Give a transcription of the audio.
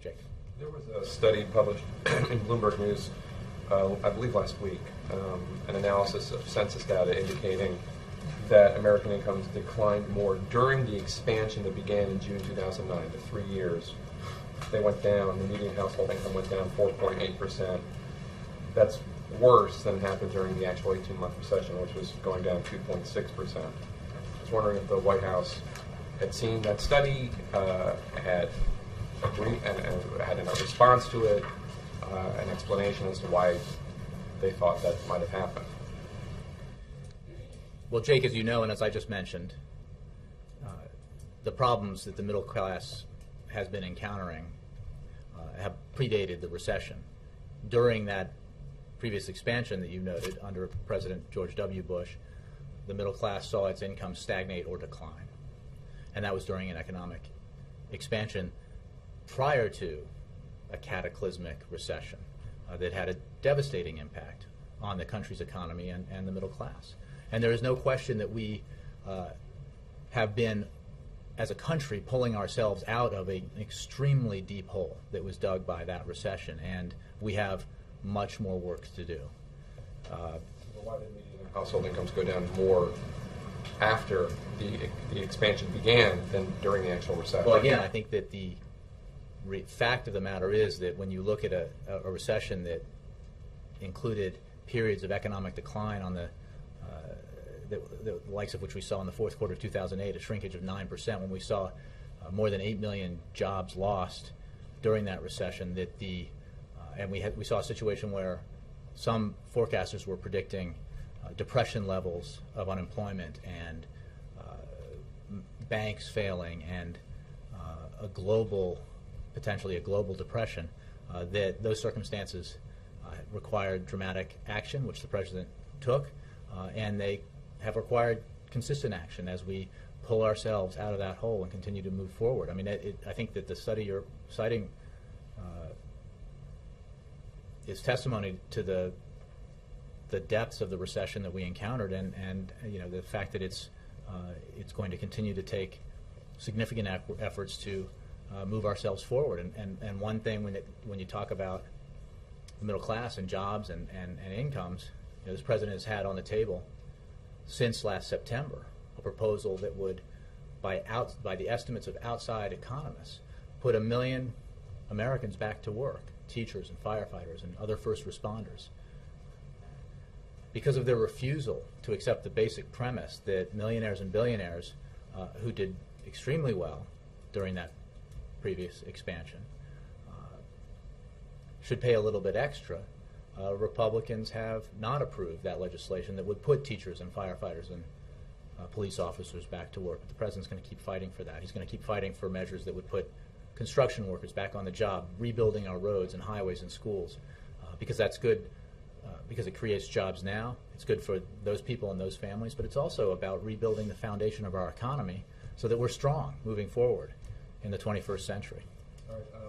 Jake. There was a study published in Bloomberg News, I believe last week, an analysis of census data indicating that American incomes declined more during the expansion that began in June 2009, the 3 years. They went down, the median household income went down 4.8%. That's worse than happened during the actual 18-month recession, which was going down 2.6%. I was wondering if the White House had seen that study, had agreed, and had a response to it, an explanation as to why they thought that might have happened. Well, Jake, as you know, and as I just mentioned, the problems that the middle class has been encountering have predated the recession. During that previous expansion that you noted under President George W. Bush, the middle class saw its income stagnate or decline. And that was during an economic expansion prior to a cataclysmic recession that had a devastating impact on the country's economy and the middle class. And there is no question that we have been, as a country, pulling ourselves out of an extremely deep hole that was dug by that recession, and we have much more work to do. Well, why did median household incomes go down more after the expansion began than during the actual recession? Well, again, I think that the fact of the matter is that when you look at a recession that included periods of economic decline on the likes of which we saw in the fourth quarter of 2008, a shrinkage of 9%, when we saw more than 8 million jobs lost during that recession, and we saw a situation where some forecasters were predicting depression levels of unemployment and banks failing and potentially a global depression, that those circumstances required dramatic action, which the president took, and they have required consistent action as we pull ourselves out of that hole and continue to move forward. I mean, I think that the study you're citing is testimony to the depths of the recession that we encountered, and you know, the fact that it's going to continue to take significant efforts to move ourselves forward. And one thing when you talk about the middle class and jobs and incomes, you know, this president has had on the table since last September a proposal that would, by the estimates of outside economists, put 1 million Americans back to work, teachers and firefighters and other first responders, because of their refusal to accept the basic premise that millionaires and billionaires who did extremely well during that previous expansion should pay a little bit extra. Republicans have not approved that legislation that would put teachers and firefighters and police officers back to work. But the president's going to keep fighting for that. He's going to keep fighting for measures that would put construction workers back on the job, rebuilding our roads and highways and schools, because that's good, because it creates jobs now. It's good for those people and those families, but it's also about rebuilding the foundation of our economy so that we're strong moving forward in the 21st century. All right.